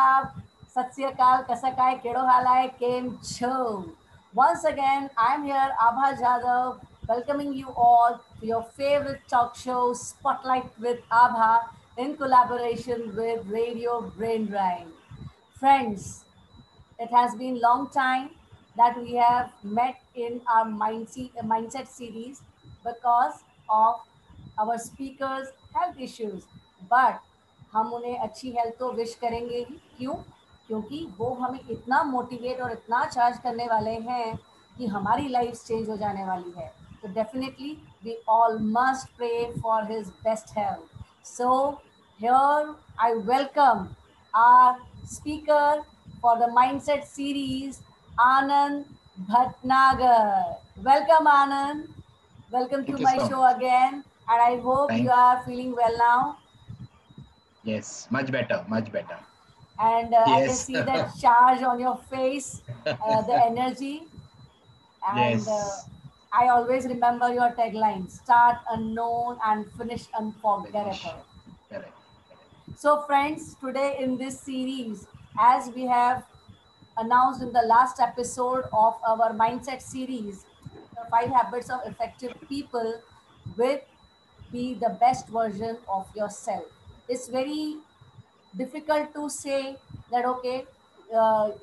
Adab, Sat Sri Akal, Kasakai, Kedo Halai, Kem Cho. Once again, I'm here, Abha Jadhav, welcoming you all to your favorite talk show, Spotlight with Abha, in collaboration with Radio Brain Drain. Friends, it has been long time that we have met in our mindset series because of our speakers health issues, but हम उन्हें अच्छी health तो wish करेंगे ही। क्यों? क्योंकि वो हमें इतना मोटिवेट और इतना चार्ज करने वाले हैं कि हमारी लाइफ चेंज हो जाने वाली है। तो definitely we all must pray for his best health. So here I welcome our speaker for the Mindset series, Anand Bhatnagar. Welcome, Anand. Welcome to Thank you my so show much. again. And I hope you Thank are feeling well now. Yes, much better, much better. And I can Yes. see that charge on your face, the energy. And Yes. I always remember your tagline, start unknown and finish Finish. unforgettable. Correct. So, friends, today in this series, as we have announced in the last episode of our mindset series, the 5 habits of effective people with be the best version of yourself. It's very difficult to say that okay,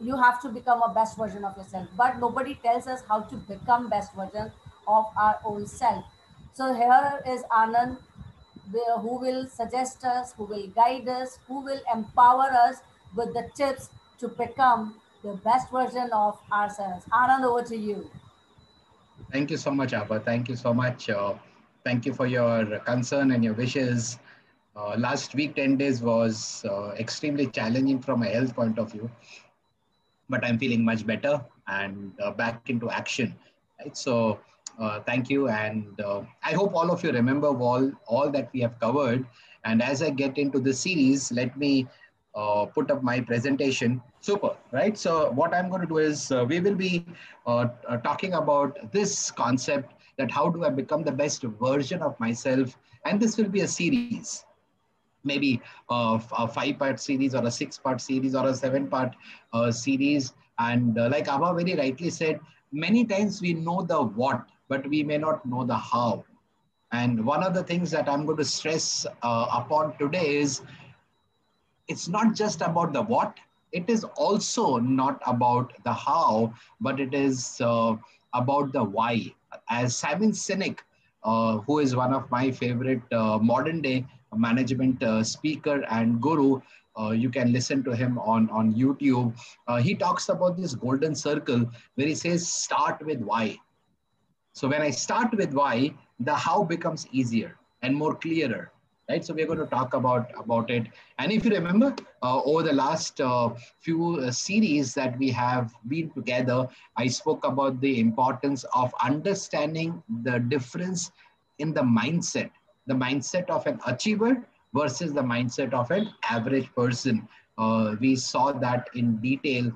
you have to become a best version of yourself, but nobody tells us how to become best version of our own self. So here is Anand, who will suggest us, who will guide us, who will empower us with the tips to become the best version of ourselves. Anand, over to you. Thank you so much, Abba. Thank you so much. Thank you for your concern and your wishes. Last week, 10 days was extremely challenging from a health point of view, but I'm feeling much better and back into action. Right? So thank you. And I hope all of you remember all that we have covered. And as I get into the series, let me put up my presentation. Super, right? So what I'm going to do is we will be talking about this concept that how do I become the best version of myself? And this will be a series, maybe a 5-part series or a 6-part series or a 7-part series. And like Abha very rightly said, many times we know the what, but we may not know the how. And one of the things that I'm going to stress upon today is it's not just about the what, it is also not about the how, but it is about the why. As Simon Sinek, who is one of my favorite modern day management speaker and guru, you can listen to him on YouTube. He talks about this golden circle where he says, start with why. So when I start with why, the how becomes easier and more clearer, right? So we're going to talk about it. And if you remember, over the last few series that we have been together, I spoke about the importance of understanding the difference in the mindset of an achiever versus the mindset of an average person. We saw that in detail,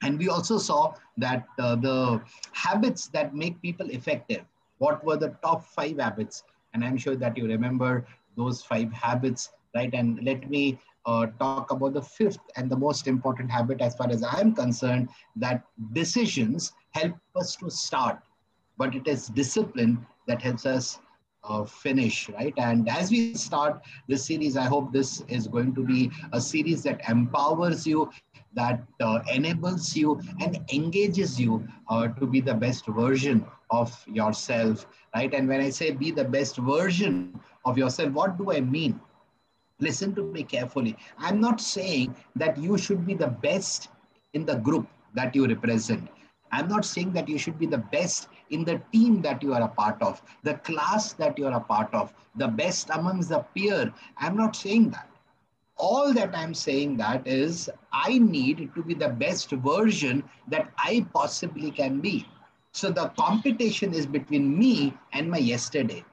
and we also saw that the habits that make people effective, what were the top 5 habits? And I'm sure that you remember those 5 habits, right? And let me talk about the 5th and the most important habit as far as I'm concerned, that decisions help us to start, but it is discipline that helps us finish, right? And as we start this series, I hope this is going to be a series that empowers you, that enables you and engages you to be the best version of yourself, right? And when I say be the best version of yourself, what do I mean? Listen to me carefully. I'm not saying that you should be the best in the group that you represent. I'm not saying that you should be the best in the team that you are a part of, the class that you are a part of, the best amongst the peer. I'm not saying that. All that I'm saying that is I need to be the best version that I possibly can be. So the competition is between me and my yesterday.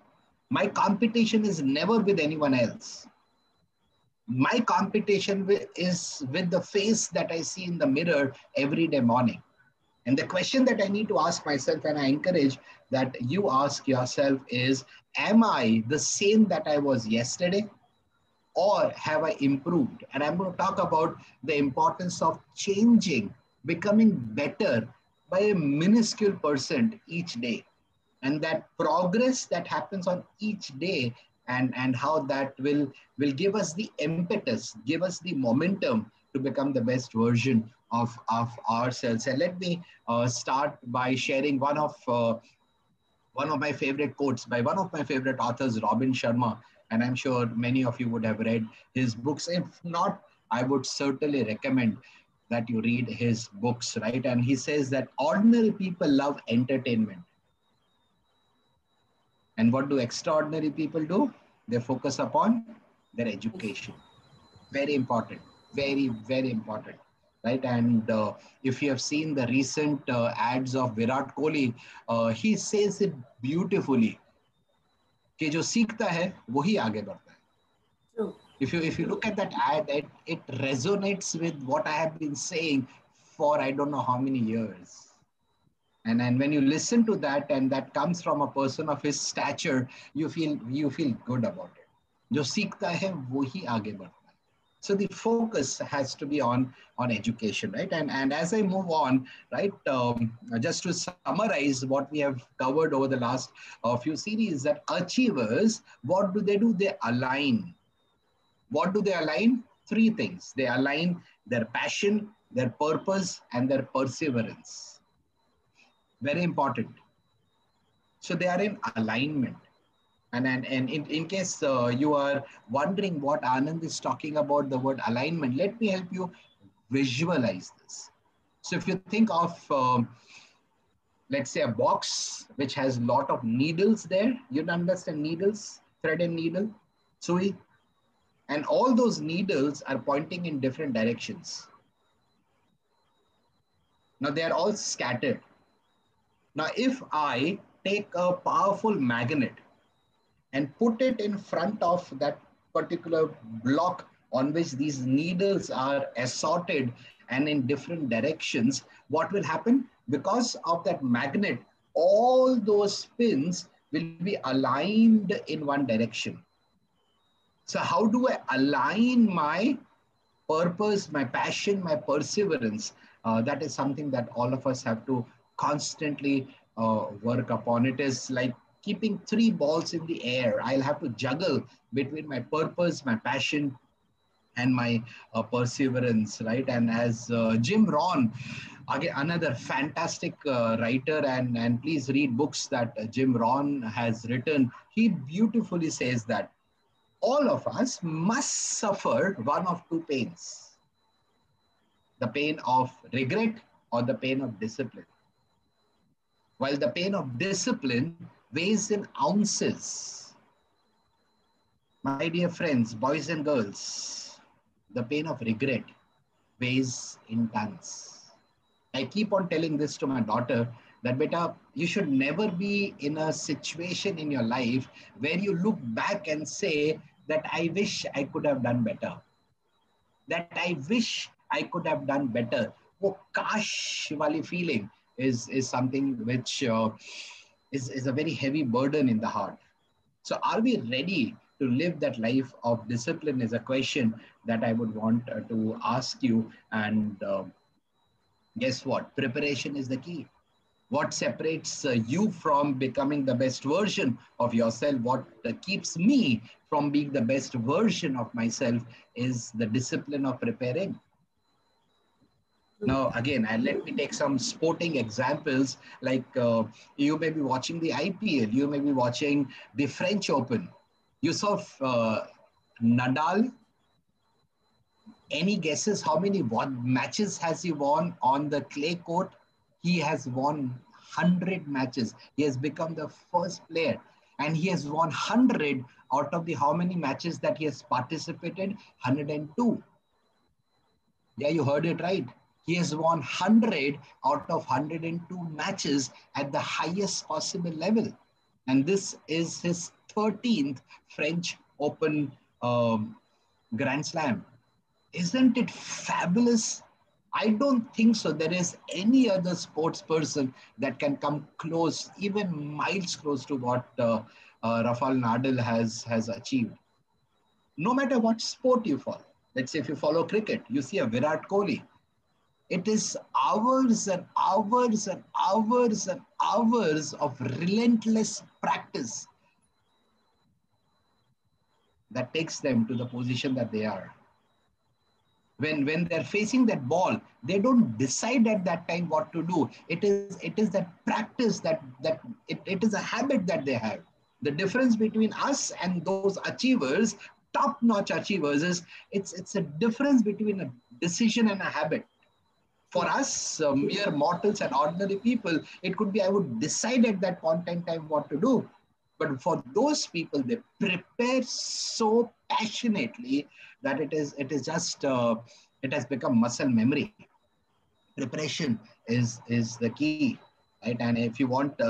My competition is never with anyone else. My competition is with the face that I see in the mirror every day morning. And the question that I need to ask myself, and I encourage that you ask yourself is, am I the same that I was yesterday? or have I improved? And I'm going to talk about the importance of changing, becoming better by a minuscule percent each day. And that progress that happens on each day, and how that will give us the impetus, give us the momentum to become the best version of ourselves. And let me start by sharing one of my favorite quotes by one of my favorite authors, Robin Sharma. And I'm sure many of you would have read his books. If not, I would certainly recommend that you read his books, right? And he says that ordinary people love entertainment. And what do extraordinary people do? They focus upon their education. Very important, very, very important, right? And if you have seen the recent ads of Virat Kohli, he says it beautifully कि जो सीखता है वही आगे बढ़ता है. True. If you look at that ad, it resonates with what I have been saying for I don't know how many years. And when you listen to that, and that comes from a person of his stature, you feel good about it. जो सीखता है वही आगे बढ़ता है. So the focus has to be on education, right? And as I move on, right, just to summarize what we have covered over the last few series, that achievers, what do? They align. What do they align? Three things. They align their passion, their purpose, and their perseverance. Very important. So they are in alignment. And in case you are wondering what Anand is talking about, the word alignment, let me help you visualize this. So if you think of, let's say, a box which has a lot of needles there, you understand needles, thread and needle, sui, and all those needles are pointing in different directions. Now they are all scattered. Now if I take a powerful magnet and put it in front of that particular block on which these needles are assorted and in different directions, what will happen? Because of that magnet, all those pins will be aligned in one direction. So how do I align my purpose, my passion, my perseverance? That is something that all of us have to constantly work upon. It is like keeping three balls in the air. I'll have to juggle between my purpose, my passion, and my perseverance, right? And as Jim Rohn, again, another fantastic writer, and please read books that Jim Rohn has written. He beautifully says that all of us must suffer one of two pains: the pain of regret or the pain of discipline. While the pain of discipline weighs in ounces, my dear friends, boys and girls, the pain of regret weighs in tons. I keep on telling this to my daughter that, beta, you should never be in a situation in your life where you look back and say that I wish I could have done better. That I wish I could have done better. वो काश वाली feeling is something which is a very heavy burden in the heart. So are we ready to live that life of discipline is a question that I would want to ask you. And guess what? Preparation is the key. What separates you from becoming the best version of yourself, what keeps me from being the best version of myself, is the discipline of preparing. Now, again, and let me take some sporting examples. Like you may be watching the IPL, you may be watching the French Open. You saw Nadal. Any guesses how many matches has he won on the clay court? He has won 100 matches. He has become the first player, and he has won 100 out of the how many matches that he has participated? 102. Yeah, you heard it right. He has won 100 out of 102 matches at the highest possible level. And this is his 13th French Open Grand Slam. Isn't it fabulous? I don't think so. There is any other sports person that can come close, even miles close to what Rafael Nadal has achieved. No matter what sport you follow. Let's say if you follow cricket, you see a Virat Kohli. It is hours and hours and hours and hours of relentless practice that takes them to the position that they are. When they're facing that ball, they don't decide at that time what to do. It is that practice it is a habit that they have. The difference between us and those achievers, top notch achievers, is it's a difference between a decision and a habit. For True. us, mere mortals and ordinary people, it could be I would decide at that point in time what to do. But for those people, they prepare so passionately that it is just it has become muscle memory. Preparation is the key, right? And if you want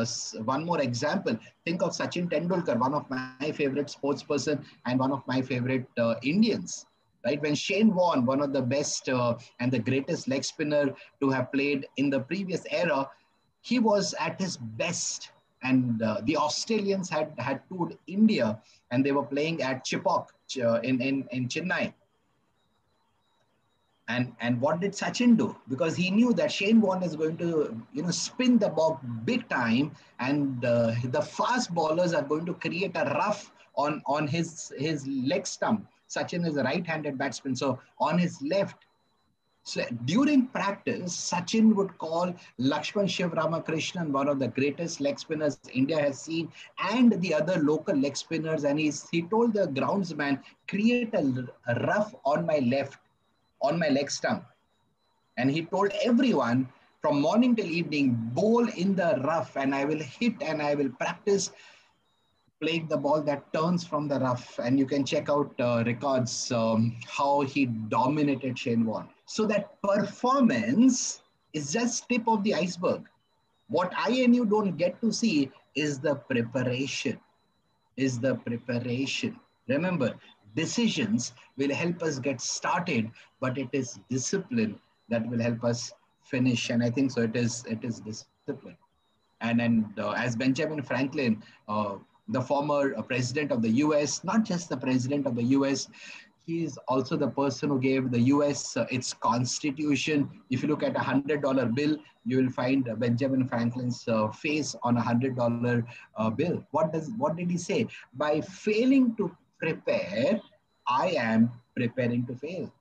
one more example, think of Sachin Tendulkar, one of my favorite sports person and one of my favorite Indians. Right, when Shane Warne, one of the best and the greatest leg spinner to have played in the previous era, he was at his best. And the Australians had toured India, and they were playing at Chipok in Chennai. And what did Sachin do? Because he knew that Shane Warne is going to spin the ball big time, and the fast bowlers are going to create a rough on his leg stump. Sachin is a right-handed batsman, so on his left. So during practice, Sachin would call Lakshman Shiv Ramakrishnan, one of the greatest leg spinners India has seen, and the other local leg spinners, and he told the groundsman, create a rough on my left, on my leg stump. And he told everyone from morning till evening, bowl in the rough, and I will hit and I will practice playing the ball that turns from the rough. And you can check out records how he dominated Shane Warne. So that performance is just tip of the iceberg. What I and you don't get to see is the preparation. Is the preparation. Remember, decisions will help us get started, but it is discipline that will help us finish. And I think so. It is discipline. And as Benjamin Franklin, the former president of the U.S., not just the president of the U.S., he is also the person who gave the U.S. Its constitution. If you look at $100 bill, you will find Benjamin Franklin's face on $100 bill. What did he say? By failing to prepare, I am preparing to fail.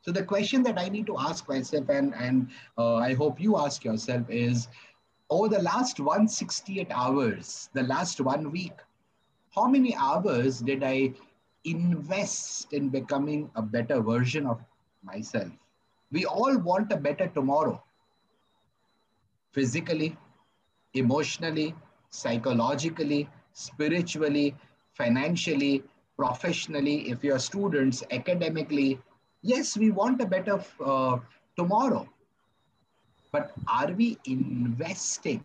So the question that I need to ask myself, and I hope you ask yourself, is over the last 168 hours, the last 1 week, how many hours did I invest in becoming a better version of myself? We all want a better tomorrow, physically, emotionally, psychologically, spiritually, financially, professionally, if you're students, academically. Yes, we want a better tomorrow, but are we investing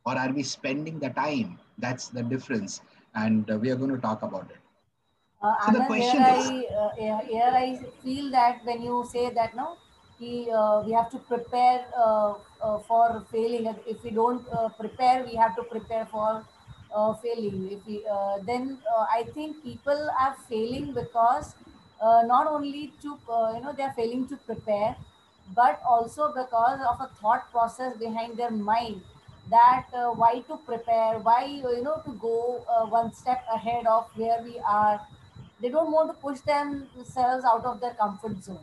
or are we spending the time? That's the difference. And we are going to talk about it. So the Anand, question is, here I feel that when you say that no, we have to prepare for failing. If we don't prepare, we have to prepare for failing. If we then I think people are failing because not only to they are failing to prepare, but also because of a thought process behind their mind, that why to prepare, why to go one step ahead of where we are. They don't want to push themselves out of their comfort zone.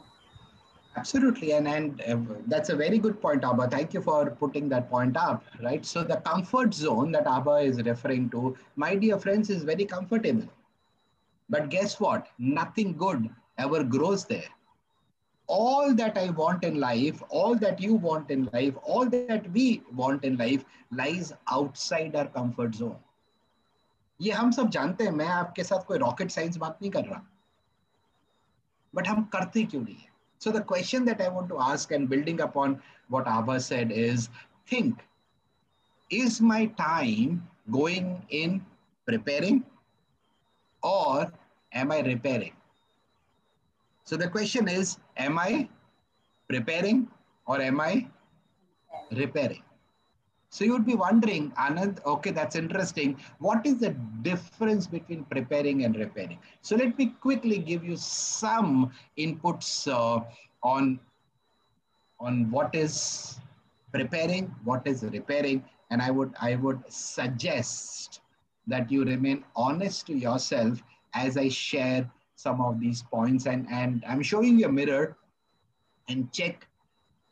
absolutely, and that's a very good point, Abba. Thank you for putting that point up, right? So the comfort zone that Abba is referring to, my dear friends, is very comfortable. But guess what? Nothing good ever grows there. All that I want in life, all that you want in life, all that we want in life lies outside our comfort zone. ये हम सब जानते हैं, मैं आपके साथ कोई rocket science बात नहीं कर रहा, बट हम करते क्यों नहीं है? So the question that I want to ask, and building upon what Abha said, is think, is my time going in preparing or am I repairing? So the question is, am I preparing or am I repairing? So you would be wondering, Anand, okay, that's interesting. What is the difference between preparing and repairing? So let me quickly give you some inputs on what is preparing, what is repairing, and I would suggest that you remain honest to yourself as I share some of these points, and I'm showing you a mirror and check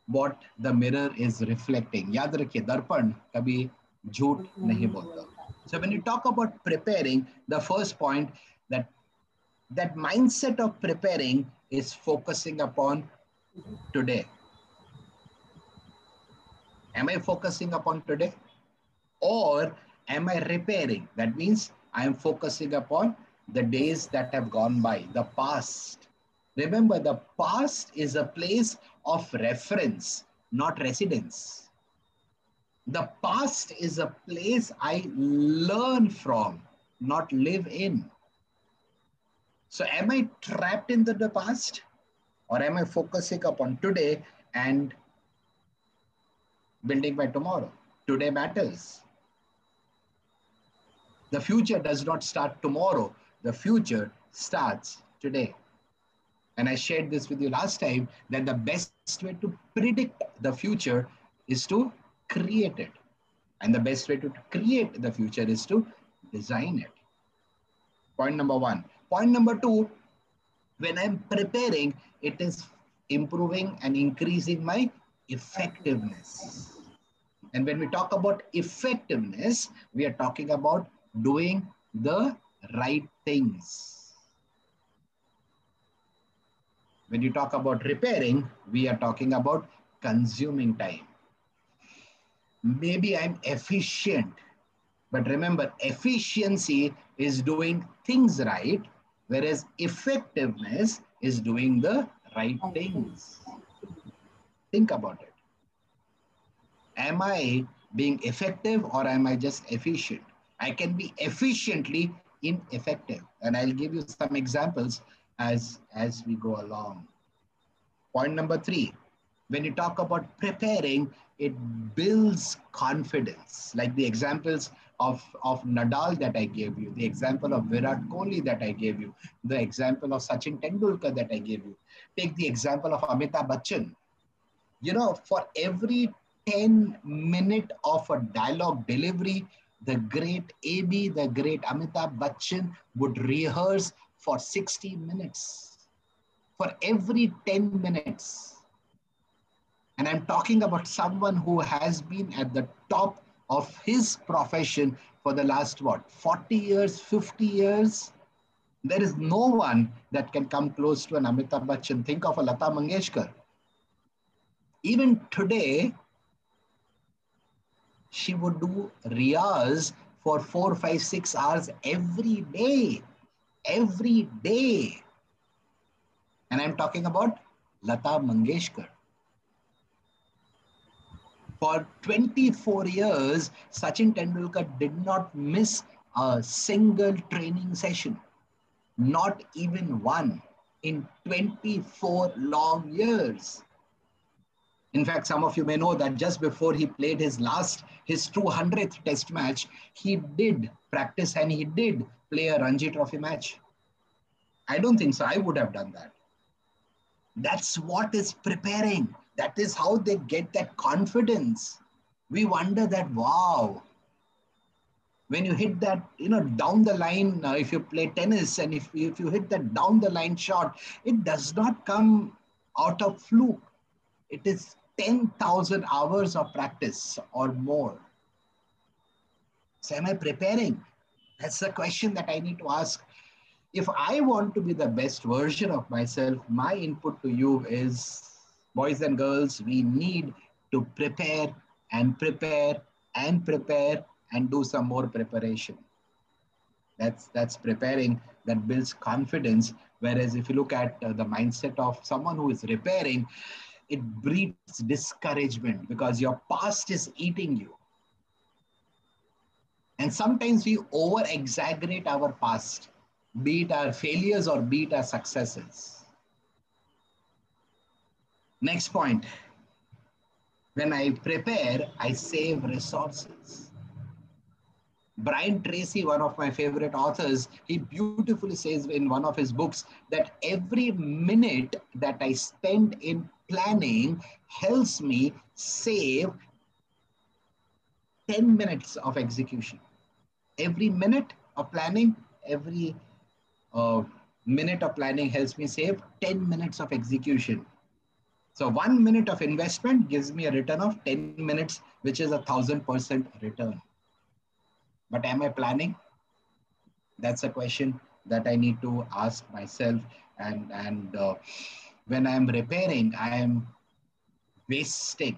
what the mirror is reflecting. याद रखिए दर्पण कभी झूठ नहीं नहीं बोलता. बोलता. So when you talk about preparing, the first point, that that mindset of preparing is focusing upon today. Am I focusing upon today? Or am I repairing? That means I am focusing upon the days that have gone by, the past. Remember, the past is a place of reference, not residence. The past is a place I learn from, not live in. So, am I trapped into the past, or am I focusing upon today and building my tomorrow? Today matters. The future does not start tomorrow. The future starts today. And I shared this with you last time that the best way to predict the future is to create it. And the best way to create the future is to design it. Point number one. Point number two, when I'm preparing, it is improving and increasing my effectiveness. And when we talk about effectiveness, we are talking about doing the right things. When you talk about repairing, we are talking about consuming time. Maybe I'm efficient, but remember, efficiency is doing things right, whereas effectiveness is doing the right I think. things. Think about it. Am I being effective or am I just efficient? I can be efficiently ineffective. And I'll give you some examples as we go along. Point number three, when you talk about preparing, it builds confidence. Like the examples of Nadal that I gave you, the example of Virat Kohli that I gave you, the example of Sachin Tendulkar that I gave you. Take the example of Amitabh Bachchan. You know, for every 10 minute of a dialogue delivery, the great AB, the great Amitabh Bachchan would rehearse for 60 minutes. For every 10 minutes. And I'm talking about someone who has been at the top of his profession for the last, what, 40 years, 50 years? There is no one that can come close to an Amitabh Bachchan. Think of a Lata Mangeshkar. Even today, she would do riyaz for 4, 5, 6 hours every day. Every day. And I'm talking about Lata Mangeshkar. For 24 years, Sachin Tendulkar did not miss a single training session. Not even one in 24 long years. In fact, some of you may know that just before he played his 200th test match, he did practice and he did play a Ranji Trophy match. I don't think so. I would have done that. That's what is preparing. That is how they get that confidence. We wonder that, wow, when you hit that, down the line, if you play tennis and if you hit that down the line shot, it does not come out of fluke. It is 10,000 hours of practice or more. So am I preparing? That's the question that I need to ask. If I want to be the best version of myself, my input to you is, boys and girls, we need to prepare and prepare and prepare and do some more preparation. That's preparing, that builds confidence. Whereas if you look at the mindset of someone who is repairing, it breeds discouragement because your past is eating you. And sometimes we over exaggerate our past, be it our failures or be it our successes. Next point. When I prepare, I save resources. Brian Tracy, one of my favorite authors, he beautifully says in one of his books that every minute that I spend in planning helps me save 10 minutes of execution. Every minute of planning, every uh, minute of planning helps me save 10 minutes of execution. So 1 minute of investment gives me a return of 10 minutes, which is 1,000% return. But am I planning? That's a question that I need to ask myself. And when I'm repairing, I am wasting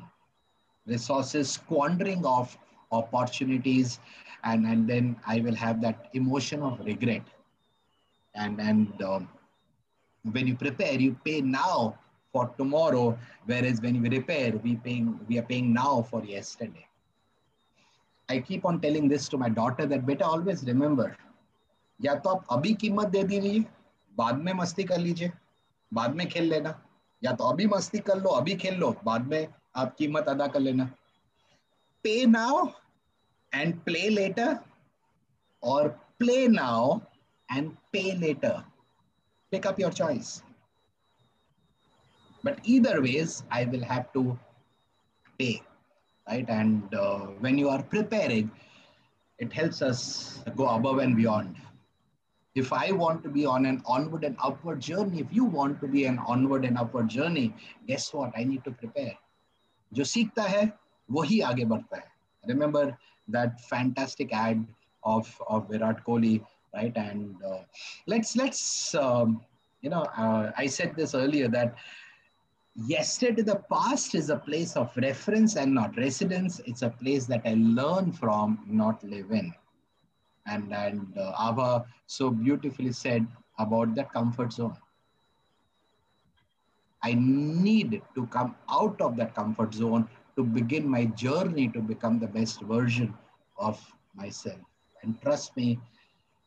resources, squandering of opportunities, and then I will have that emotion of regret. And when you prepare, you pay now for tomorrow, whereas when you repair, we are paying now for yesterday. I keep on telling this to my daughter that beta, always remember, या तो आप अभी कीमत दे दीजिए, बाद में मस्ती कर लीजिए, बाद में खेल लेना, या तो अभी मस्ती कर लो, अभी खेल लो, बाद में आप कीमत अदा कर लेना. Pay now and play later, or play now and pay later. Pick up your choice. But either ways, I will have to pay, right? And when you are preparing, it helps us go above and beyond. If I want to be on an onward and upward journey, if you want to be an onward and upward journey, guess what? I need to prepare. जो सीखता है वही आगे बढ़ता है. Remember that fantastic ad of Virat Kohli, right? And let's I said this earlier that yesterday, the past is a place of reference and not residence. It's a place that I learn from, not live in. And Abha so beautifully said about the comfort zone. I need to come out of that comfort zone to begin my journey to become the best version of myself. And trust me,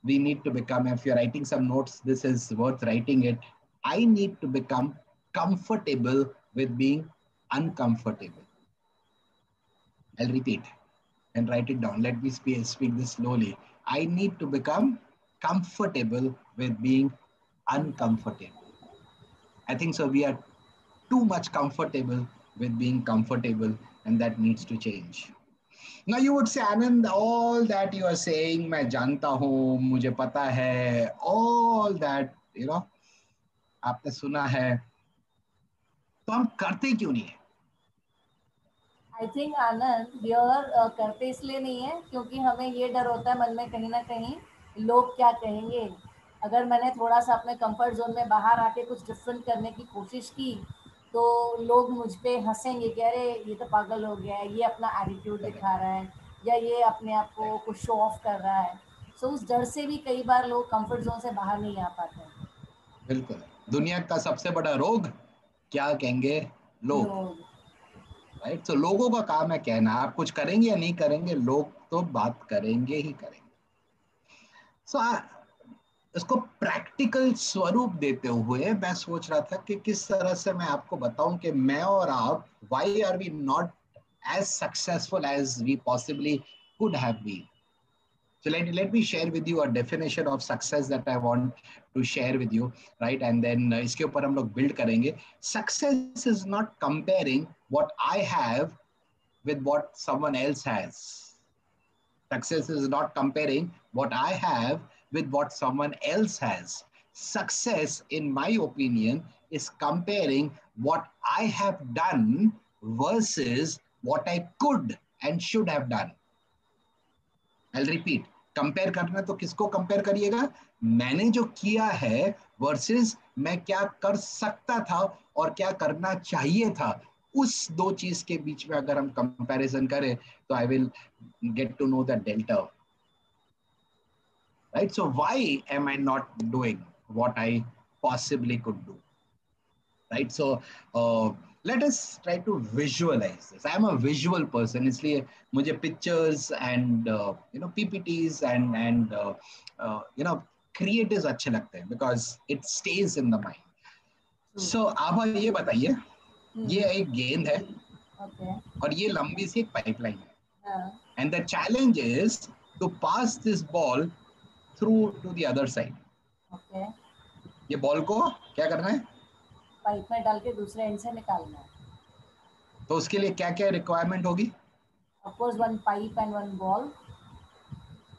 we need to become, if you're writing some notes, this is worth writing it. I need to become comfortable with being uncomfortable. I'll repeat and write it down. Let me speak this slowly. I need to become comfortable with being uncomfortable. I think so. We are too much comfortable with being comfortable, and that needs to change. Now you would say, Anand, all that you are saying, मैं जानता हूँ, मुझे पता है, all that, आपने सुना है, तो हम करते क्यों नहीं है? आई थिंक आनंद हियर करते इसलिए नहीं है क्योंकि हमें ये डर होता है मन में कहीं ना कहीं लोग क्या कहेंगे. अगर मैंने थोड़ा सा अपने कंफर्ट जोन में बाहर आके कुछ डिफरेंट करने की कोशिश की तो लोग मुझ पे हंसेंगे कि अरे ये तो पागल हो गया है, ये अपना एटीट्यूड दिखा रहा है या ये अपने आप को कुछ शो ऑफ कर रहा है. सो उस डर से भी कई बार लोग कंफर्ट जोन से बाहर नहीं आ पाते हैं. बिल्कुल. दुनिया का सबसे बड़ा रोग क्या कहेंगे लोग, लोग राइट? तो लोगों का काम है कहना, आप कुछ करेंगे या नहीं करेंगे, लोग तो बात करेंगे ही करेंगे. सो इसको प्रैक्टिकल स्वरूप देते हुए मैं सोच रहा था कि किस तरह से मैं आपको बताऊं कि मैं और आप, why are we not as successful as we possibly could have been. So let me share with you a definition of success that I want to share with you, right? And then इसके ऊपर हम लोग build करेंगे. Success is not comparing what I have with what someone else has. Success is not comparing what I have with what someone else has. Success, in my opinion, is comparing what I have done versus what I could and should have done. I'll repeat. Compare करना तो किसको compare करिएगा? मैंने जो किया है versus मैं क्या कर सकता था और क्या करना चाहिए था. उस दो चीज के बीच में अगर हम कंपैरिजन करें तो I will get to know the delta, right? So why am I not doing what I possibly could do, right? So let us try to visualize this. I'm a visual person, इसलिए मुझे pictures and PPTs and creatives अच्छे लगते हैं because it stays in the mind. So आप ये बताइए, ये एक गेंद है, Okay. और ये लंबी सी एक पाइपलाइन है. हाँ. And the challenge is to pass this ball through to the other side. Okay. ये बॉल को क्या करना है? पाइप में डाल के दूसरे एंड से निकालना है. तो उसके लिए क्या क्या रिक्वायरमेंट होगी? Of course, one pipe and one ball.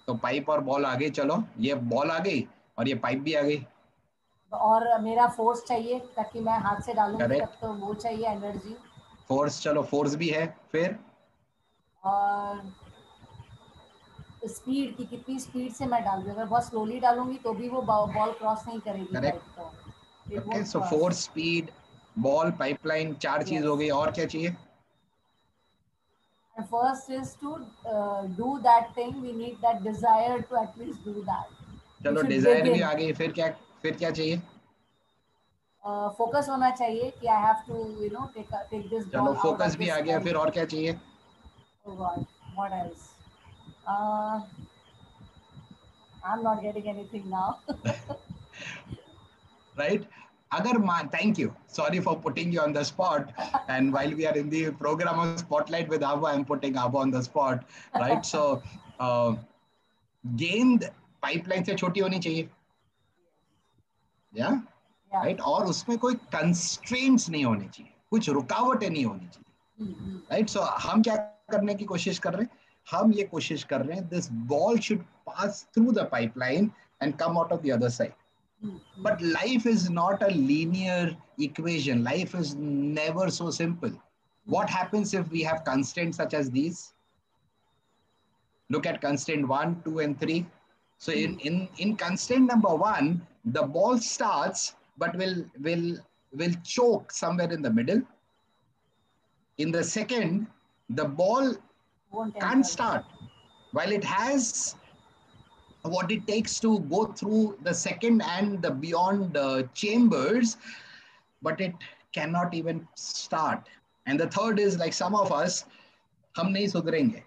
तो पाइप और बॉल आ गई. चलो, ये बॉल आ गई और ये पाइप भी आ गई. और मेरा फोर्स चाहिए ताकि मैं हाथ से डालूंगी तब, करेक्ट. तो वो चाहिए एनर्जी. फोर्स, चलो फोर्स भी है. फिर और स्पीड की, कितनी स्पीड से मैं डाल दूँ. अगर बहुत स्लोली डालूंगी तो भी वो बॉल क्रॉस नहीं करेगी करेक्ट. पाइप को. It okay, won't so cross. Force, speed, ball, pipeline, 4 चीज हो यस. गई. और क्या चाहिए? And first is to do that thing. We need that desire to at least do that. We चलो, should डिजायर भी begin. आ गई. फिर क्या चाहिए? फोकस होना चाहिए कि I have to take this चलो, बॉल आउट फोकस ऑफ भी दिस आ गया. एंड. फिर और क्या चाहिए? Oh God, what else? Uh, I'm not getting anything now. Right? Agar thank you. Sorry for putting you on the spot. And while we are in the program of Spotlight with Abha, I'm putting Abha on the spot. Right? So, uh, गेंद pipeline से छोटी होनी चाहिए. या Yeah. Right. और उसमें कोई constraints नहीं होनी चाहिए, कुछ रुकावटें नहीं होनी चाहिए. राइट. सो हम क्या करने की कोशिश कर रहे हैं? हम ये कोशिश कर रहे हैं, this ball should pass through the pipeline and come out of the other side. But life is not a linear equation. Life is never so simple. What happens if we have constraints such as these? Look at constraint 1, 2, and 3. So in constraint number 1, the ball starts but will choke somewhere in the middle. In the second, the ball Won't can't enter. start while it has what it takes to go through the second and the beyond chambers, but it cannot even start. And the third is like some of us, हम नहीं सुधरेंगे.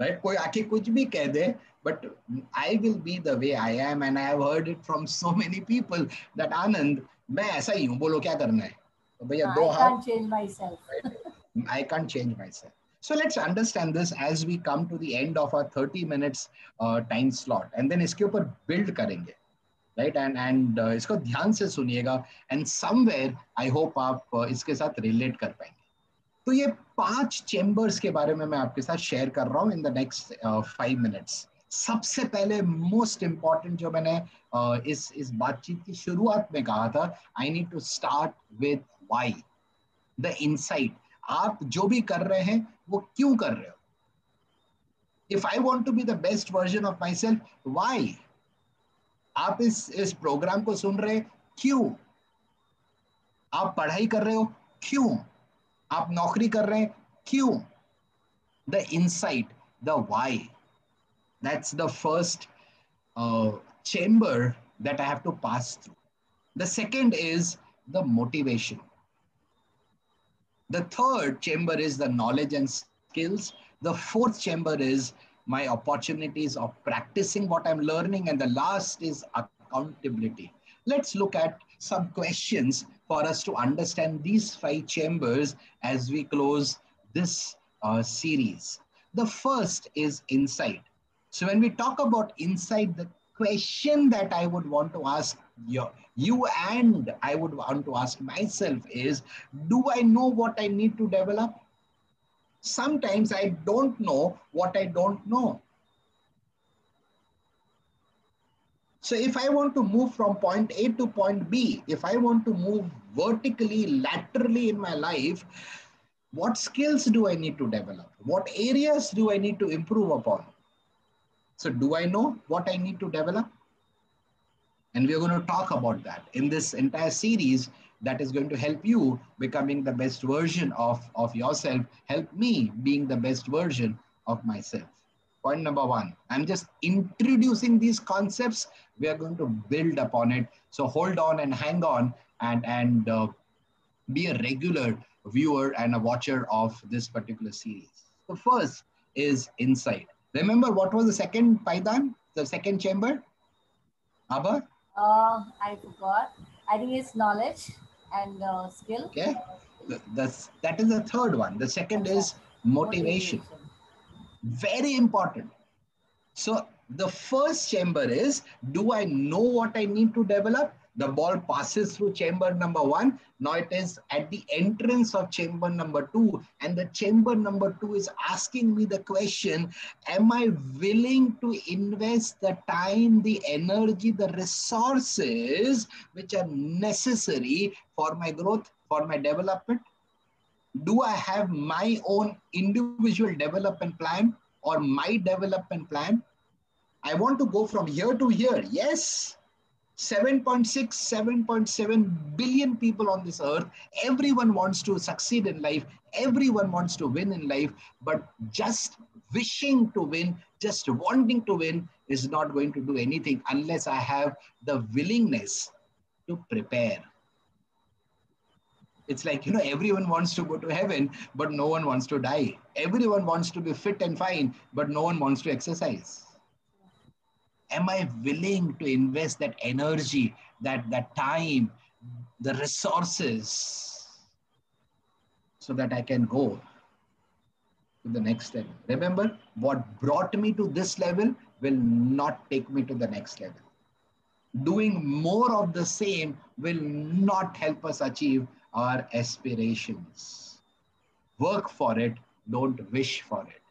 Right? कोई आके कुछ भी कह दे, but I will be the way I am, and I have heard it from so many people that Anand, मैं ऐसा ही हूँ, बोलो क्या करना है. तो भैया दो I हाथ. can't change myself. I can't change myself. So let's understand this as we come to the end of our 30 minutes time slot, and then इसके ऊपर build करेंगे. Right? And इसको ध्यान से सुनिएगा, and somewhere I hope आप इसके साथ relate कर पाएंगे. तो ये 5 चेम्बर्स के बारे में मैं आपके साथ शेयर कर रहा हूँ इन द नेक्स्ट 5 मिनट्स. सबसे पहले मोस्ट इंपॉर्टेंट जो मैंने इस बातचीत की शुरुआत में कहा था, I need to start with why, the insight. आप जो भी कर रहे हैं वो क्यों कर रहे हो? If I want to be the best version of myself, why? आप इस प्रोग्राम को सुन रहे क्यों? आप पढ़ाई कर रहे हो क्यों? आप नौकरी कर रहे हैं क्यों? The insight, the why. That's the first chamber that I have to pass through. The second is the motivation. The third chamber is the knowledge and skills. The fourth chamber is my opportunities of practicing what I'm learning. And the last is accountability. Let's look at some questions for us to understand these 5 chambers as we close this series. The first is insight. So when we talk about insight, the question that I would want to ask you and I would want to ask myself is, do I know what I need to develop? Sometimes I don't know what I don't know. So if I want to move from point A to point B, if I want to move vertically, laterally in my life, what skills do I need to develop? What areas do I need to improve upon? So do I know what I need to develop? And we're going to talk about that in this entire series that is going to help you becoming the best version of yourself, help me being the best version of myself. Point number 1, I'm just introducing these concepts. We are going to build upon it. So hold on and hang on and be a regular viewer and a watcher of this particular series. The first is insight. Remember what was the second Paidan, the second chamber? I forgot. I think it's knowledge and skill. Okay. That is the third one. The second Acha. is motivation. Motivation. Very important. So the first chamber is, do I know what I need to develop? The ball passes through chamber number one. Now it is at the entrance of chamber number two. And the chamber number two is asking me the question, am I willing to invest the time, the energy, the resources which are necessary for my growth, for my development? Do I have my own individual development plan or my development plan? I want to go from here to here. Yes, 7.6, 7.7 billion people on this earth. Everyone wants to succeed in life. Everyone wants to win in life. But just wishing to win, just wanting to win is not going to do anything unless I have the willingness to prepare. It's like, everyone wants to go to heaven, but no one wants to die. Everyone wants to be fit and fine, but no one wants to exercise. Am I willing to invest that energy, that time, the resources, so that I can go to the next level? Remember, what brought me to this level will not take me to the next level. Doing more of the same will not help us achieve our aspirations. Work for it, don't wish for it.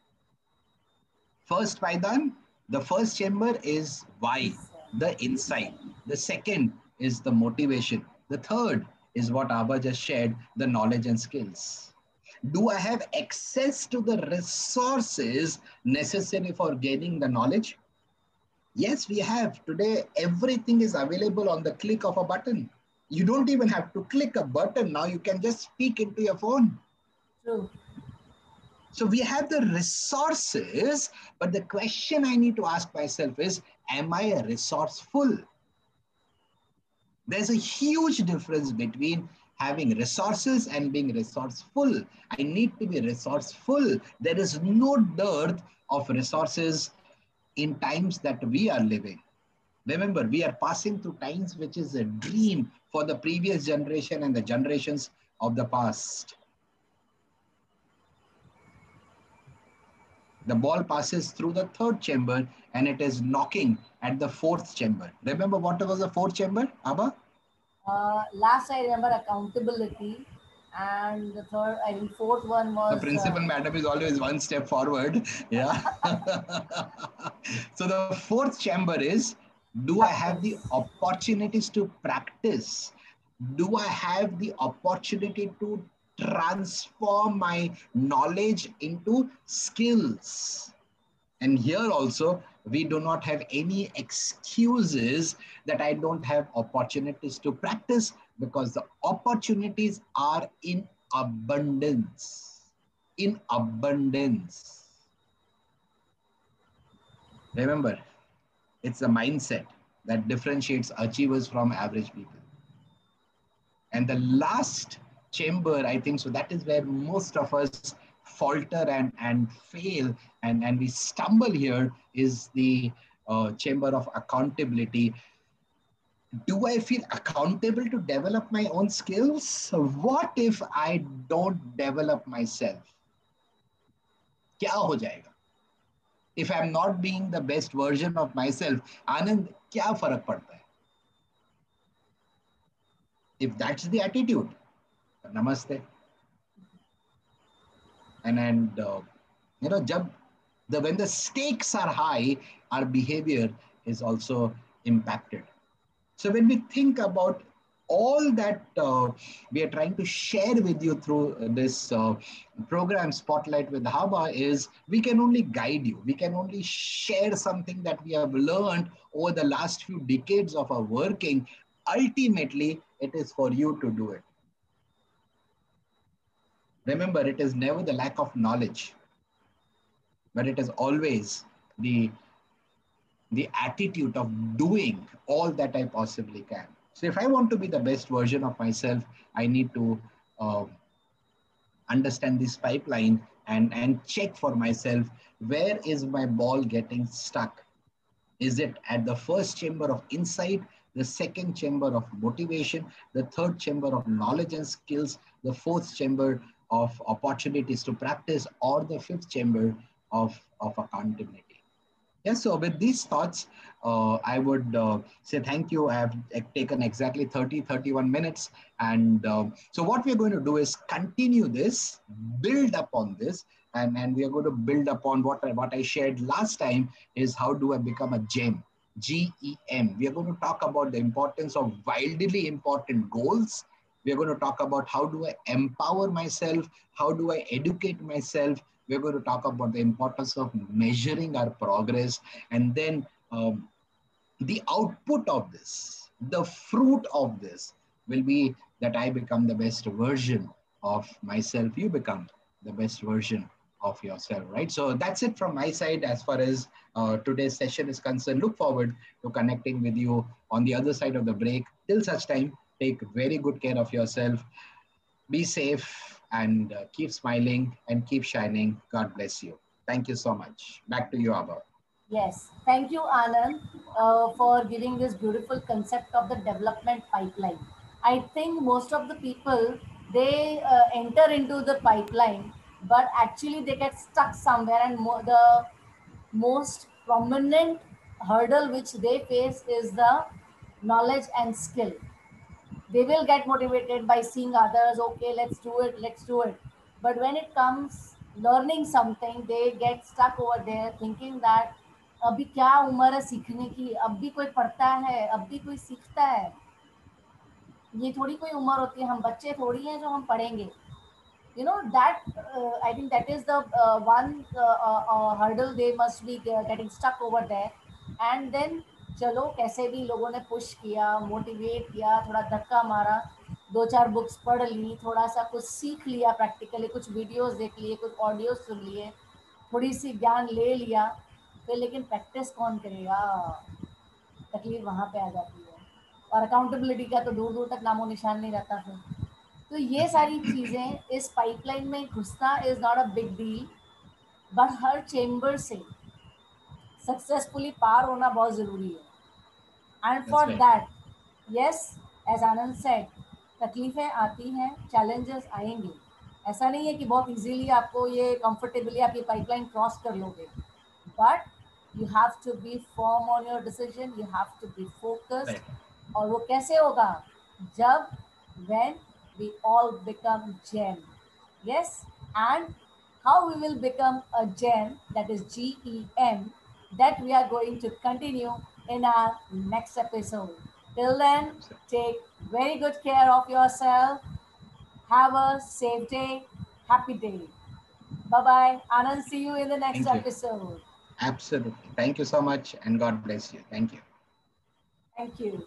First Paidan, the first chamber is why, the insight. The second is the motivation. The third is what Abha just shared, the knowledge and skills. Do I have access to the resources necessary for gaining the knowledge? Yes, we have. Today, everything is available on the click of a button. You don't even have to click a button now. You can just speak into your phone. True. So we have the resources, but the question I need to ask myself is, am I resourceful? There's a huge difference between having resources and being resourceful. I need to be resourceful. There is no dearth of resources in times that we are living. Remember, we are passing through times which is a dream for the previous generation and the generations of the past. The ball passes through the third chamber and it is knocking at the fourth chamber. Remember what was the fourth chamber, Abha? Last I remember accountability, and the third, I think fourth one The was principal madam is always one step forward. Yeah. So the fourth chamber is, do I have the practice. opportunities to practice? Do I have the opportunity to transform my knowledge into skills? And here also, we do not have any excuses that I don't have opportunities to practice, because the opportunities are in abundance. In abundance. Remember, it's the mindset that differentiates achievers from average people. And the last chamber, I think, so that is where most of us falter and fail and we stumble here, is the chamber of accountability. Do I feel accountable to develop my own skills? So what if I don't develop myself? Kya ho jayega? If I'm not being the best version of myself, Anand, kya farak padta hai? If that's the attitude, namaste. And when the stakes are high, our behavior is also impacted. So when we think about all that we are trying to share with you through this program Spotlight with Abha, is we can only guide you. We can only share something that we have learned over the last few decades of our working. Ultimately, it is for you to do it. Remember, it is never the lack of knowledge, but it is always the attitude of doing all that I possibly can. So if I want to be the best version of myself, I need to understand this pipeline and check for myself, where is my ball getting stuck? Is it at the first chamber of insight, the second chamber of motivation, the third chamber of knowledge and skills, the fourth chamber of opportunities to practice, or the fifth chamber of accountability. Yes, so with these thoughts, I would say thank you. I have taken exactly 31 minutes. And so what we're going to do is continue this, build upon this, and we are going to build upon what I shared last time is how do I become a GEM, GEM. We are going to talk about the importance of wildly important goals. We are going to talk about how do I empower myself, how do I educate myself. We're going to talk about the importance of measuring our progress, and then the output of this, the fruit of this will be that I become the best version of myself. You become the best version of yourself, right? So that's it from my side as far as today's session is concerned. Look forward to connecting with you on the other side of the break. Till such time, take very good care of yourself. Be safe and keep smiling and keep shining. God bless you. Thank you so much. Back to you, Abba. Yes, thank you, Anand, for giving this beautiful concept of the development pipeline. I think most of the people they enter into the pipeline, but actually they get stuck somewhere, and the most prominent hurdle which they face is the knowledge and skill. They will get motivated by seeing others, okay, let's do it, but when it comes learning something, they get stuck over there thinking that अभी क्या उम्र है सीखने की, अब भी कोई पढ़ता है, अब भी कोई सीखता है, ये थोड़ी कोई उम्र होती है, हम बच्चे थोड़ी हैं जो हम पढ़ेंगे. You know that I think that is the one hurdle they must be getting stuck over there. And then चलो कैसे भी लोगों ने पुश किया, मोटिवेट किया, थोड़ा धक्का मारा, दो चार बुक्स पढ़ ली, थोड़ा सा कुछ सीख लिया प्रैक्टिकली, कुछ वीडियोस देख लिए, कुछ ऑडियो सुन लिए, थोड़ी सी ज्ञान ले लिया, फिर लेकिन प्रैक्टिस कौन करेगा, तकलीफ वहाँ पे आ जाती है. और अकाउंटेबिलिटी का तो दूर दूर तक नामो निशान नहीं रहता फिर. तो ये सारी Definitely. चीज़ें इस पाइपलाइन में घुसना is not a big deal, but हर चेम्बर से सक्सेसफुली पार होना बहुत ज़रूरी है. And That's for right. That, yes, as Anand said, तकलीफ़ें आती हैं, चैलेंजेस आएंगे. ऐसा नहीं है कि बहुत इजीली आपको ये कंफर्टेबली आप ये पाइपलाइन क्रॉस कर लोगे, but you have to be firm on your decision, you have to be focused. Right. और वो कैसे होगा? जब when we all become gem. Yes, and how we will become a gem, that is GEM, that we are going to continue in our next episode. Till then, Absolutely. take very good care of yourself. Have a safe day, happy day. Bye bye. Anand, see you in the next Thank you. episode. Absolutely. Thank you so much, and God bless you. Thank you. Thank you.